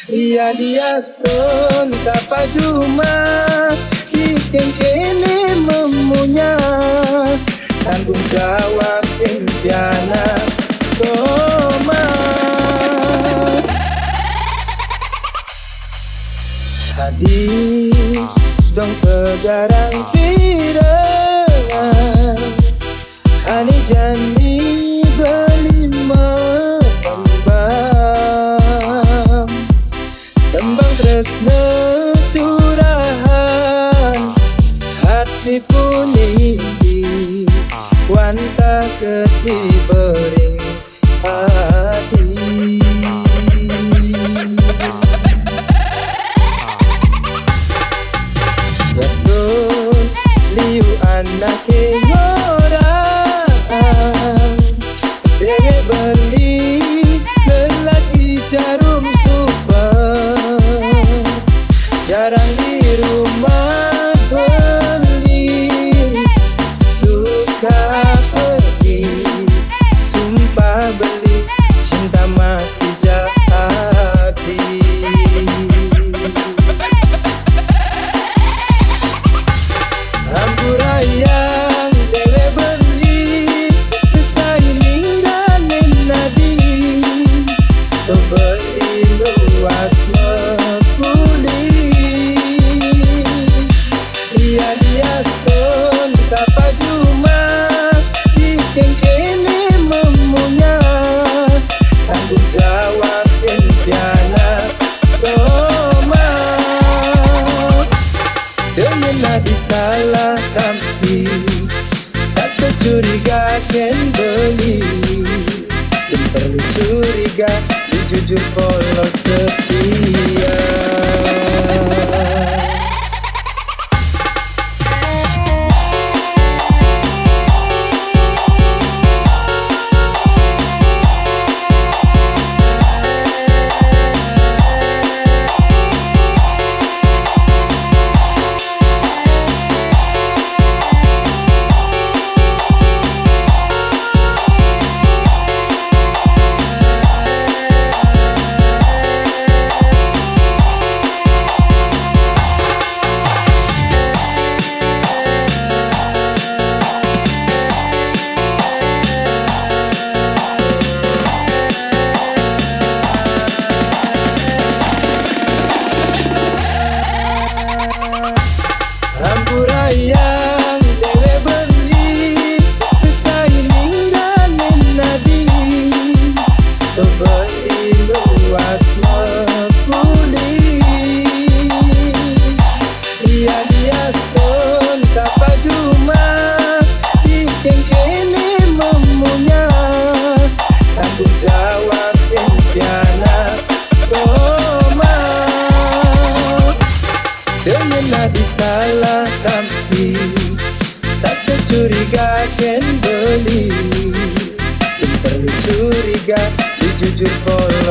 Iya dia stone sapa cuma bikin kene memunya tanggung jawab impiana soma hadir dong pegarang pirangan ani jani belima tembang tresno curahan hati puni wanta keti bering hati Yaston liu anak orang dewe beli lelaki jarum jarang di rumah beli suka pergi sumpah beli cinta mati jadi hampurayang dewe beli selesai ninggalin nadi beli luas Tapa cuma bikin kene memunya tanggung jawab impiana soma dengan nadi salah tapi tak curiga ken beli seperti curiga jujur polos setia hampurayang dewe beli selesai ninggalin nadi beli luas mepuli iya dia stone sapa cuma bikin kene memunya tanggung jawab impiana soma dengan nadi salah tapi tak curiga ken beli seperti curiga jujur polos